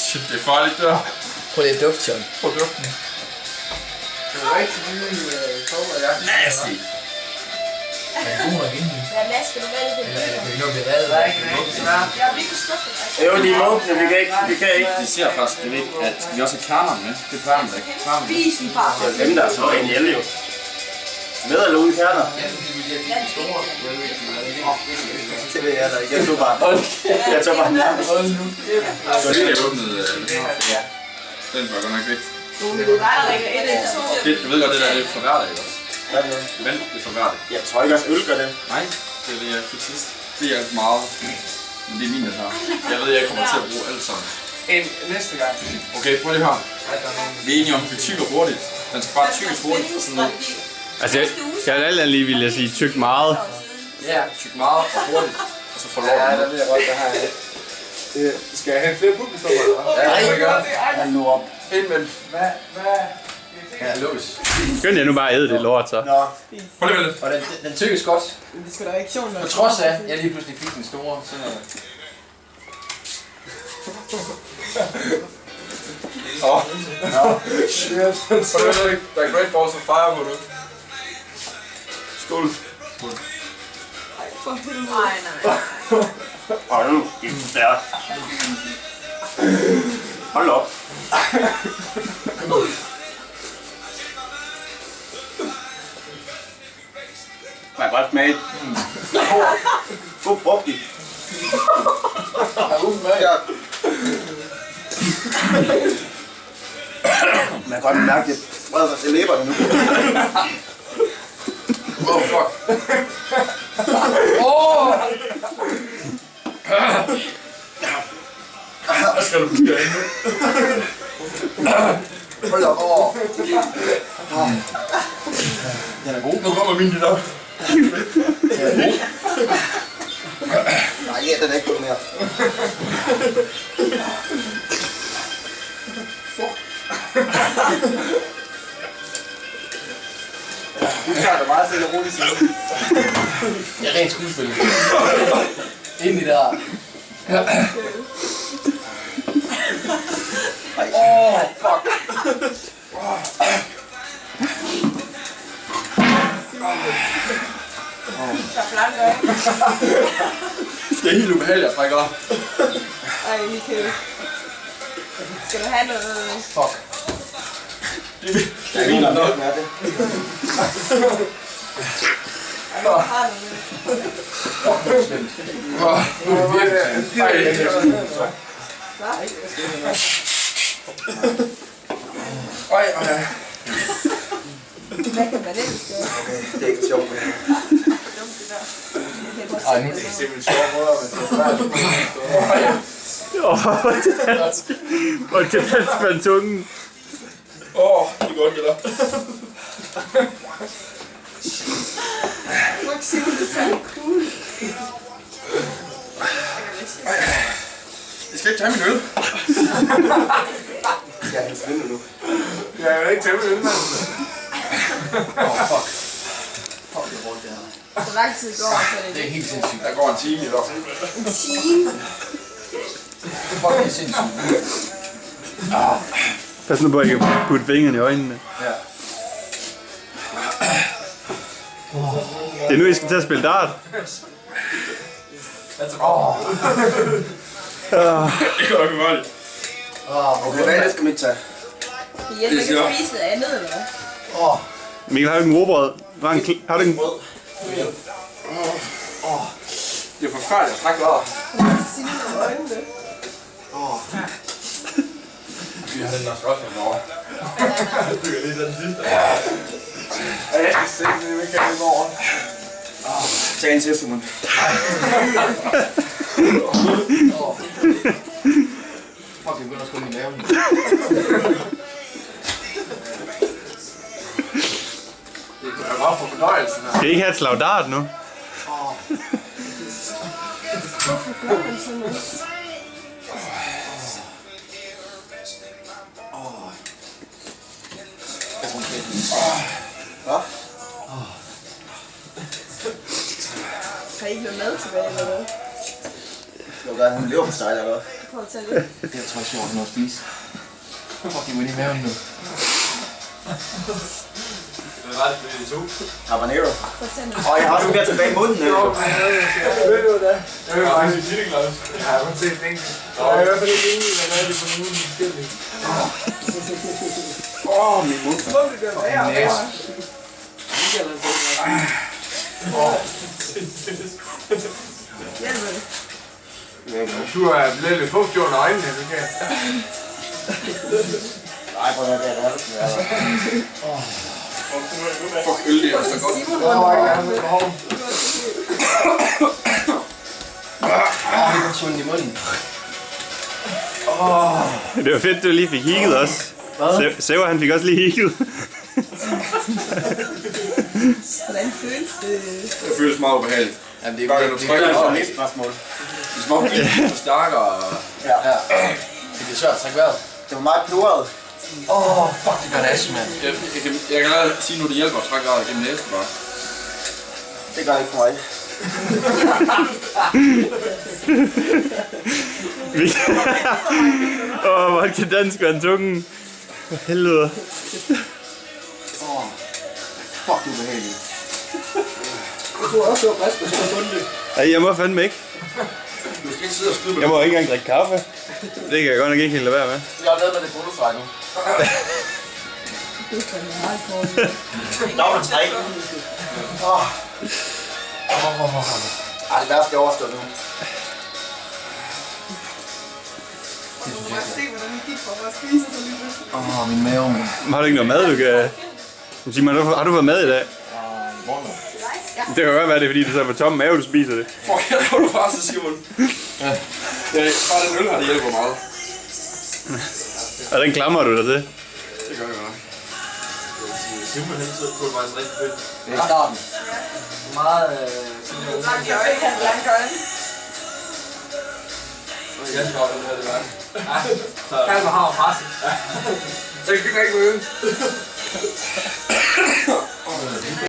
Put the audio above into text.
Shit, det er farligt der. Prøv lige at dufte, John. Prøv duften. Det er rigtig lille kogerjagt. Nasty. Er det god nok inden? Hvad masker du vælge det? Eller kan vi nå det reddet? Der er ikke rigtig svært. Jeg er virkelig skuffet. Jo, de må, men vi kan ikke. De ser faktisk, det ved, at skal vi også have kernerne med? Det plejer man da ikke. Spis den bare. Det er dem, der er så rent el, jo. Med eller uden kerner? Ja, fordi vi er fint store. Jeg ved ikke, Det ved jeg da ikke. Jeg tog bare. Jeg tog bare. hold nu. Så det er åbnet den her. Den var godt nok væk. Det er dig, der rækker ind i det. Du ved godt, det der det er for hverdag, ikke også? Hvad er det? Vand, det er for hverdag. Jeg tror ikke også øl gør det. Nej, det er det, jeg fik sidst. Det er meget. Men det er min, der tager. Jeg ved, jeg kommer til at bruge alt sammen. Næste gang. Okay, prøv lige her. Vi er enige om, at vi tykker hurtigt. Den skal bare tykkes hurtigt og sådan noget. Altså, jeg vil alt andet lige vil jeg sige tyk meget. Ja, tyk meget og hurtigt. Og så får lov. Ja, der ved jeg godt, det har jeg. Skal jeg have flere publikummer, eller hvad? Ja, det gør. Han nu op. Indvendt. Hvad? Ja, lås. Skynd jer nu bare at æde det lort, så. Nå. Prøv lige lidt. Og den tykkes godt. Det skal der ikke sjovt På trods af, at jeg lige pludselig fik den store, så... Åh. Nå. Der er great balls of fire på nu. Skål. Nej. Hold nu. Ja. Hold op. Man kan godt smage. God frugt i. Man kan godt mærke, det spreder sig til læberne nu. Oh, fuck. Hvad skal du blive herinde nu? Hold op. Den er god. Nu kommer min lidt op. Nej, ja, den er ikke god mere. Du tager det meget sikkert roligt siden. Jeg er rent skuespil. Ind i der. Fuck. Der er blanke øjne. Det er helt ubehageligt at trække op. Ej, Michael. Skal du have noget? Fuck. Det er min nok med det. Har du noget? Nu er det virkelig slemt. Hvad? Hvad kan man ellers gøre? Okay, det er ikke sjovt mere. Dumt det der. Okay, prøv Ej, at nu se Det er det. simpelthen sjovt måde, men det er svært. Hvor kan den spænde tungen? Det er godt, det der. Maxim, det er cool. Jeg skal ikke tage min øl. Jeg er helt svindel nu. Jeg er jo ikke tæmmet øl, mand. Fuck. Fuck, det er rundt, det her. Hvor lang tid går det? Det er helt sindssygt. Der går en time i dag. En time? Fuck, det er sindssygt. Pas nu på, at jeg kan putte fingrene i øjnene. Ja. Det er nu, I skal til at spille dart. Det går nok mørkt. Okay, hvad er det, skal man ikke tage? Jeg skal ikke spise noget andet, eller hvad? Mikkel, har du ikke en råbrød? Har du ikke en... Det er forfærdeligt at trække vejret. Sige med øjnene. Vi har den også derovre. Du kan lige den sidste. Ja, jeg skal se, det vi kan i morgen. Tag en til, Simon. Fuck, jeg begynder at skulle i maven. Det er bare for fordøjelsen her. Skal I ikke have et slag dart nu? Hvorfor gør man sådan noget? Hvad? Har I ikke noget mad tilbage, eller hvad? Skal du gerne have en leverpostej, eller hvad? Prøv at tage det. Det tror jeg sjovt, noget at spise. Fuck, det går ind i maven nu. Det var det, fordi det tog. Habanero. Prøv at tage noget. Og jeg har du mere tilbage i munden. Ved du hvad? Jeg vil faktisk sige det, Claus. Jeg har kun set en enkelt. Jeg er i hvert fald ikke enig, hvad er det for nogen forskellige. Min mund. Hvor vil det gøre værre? Hjælper det. Du er blevet lidt fugtig under øjnene, det kan jeg. Nej, prøv at høre, det er det. Fuck, øl det er så godt. Simon, Jeg har ikke andet behov. Det går sundt i munden. Det var fedt, du lige fik higget også. Sæver, han fik også lige higget. hvordan føles det? Det føles meget ubehageligt. Jamen, det er Bare godt, når du det trykker gør på det. det. Det er som om bilen forstærker. Ja. Det bliver svært at trække vejret. Det var meget pluret. Fuck, det gør det ass, mand. Jeg kan lade sige nu, det hjælper at trække vejret gennem næsen bare. Det gør det ikke for mig. Hvor kan dansk være en tungen? For helvede. Fuck, du er behagelig. Jeg tror også, det var frisk, hvis jeg havde det. Ej, jeg må fandme ikke. Du skal ikke sidde og skyde med Jeg må ikke engang drikke kaffe. Det kan jeg godt nok ikke helt lade være med. Jeg har lavet med det bonusvej nu. Det er fandme hardcore. Dobbelt 3. Ej, det værste er overstået nu. Du må bare se, hvordan det gik for mig at spise så lige pludselig. Min mave, mand. Har du ikke noget mad, du kan... Simon, har du fået mad i dag? Det kan godt være, det er fordi, du så på tom mave, du spiser det. Fuck, jeg laver du bare så, Simon. Ja, bare den øl her, det hjælper meget. Og den klamrer du dig til. Det gør jeg godt. Simon hele tiden tog faktisk rigtig fedt. Det er i starten. Meget Jeg fik han blanke øjne. Jeg skal også have det værste. Kasper har jo presset. Jeg kan ikke øl.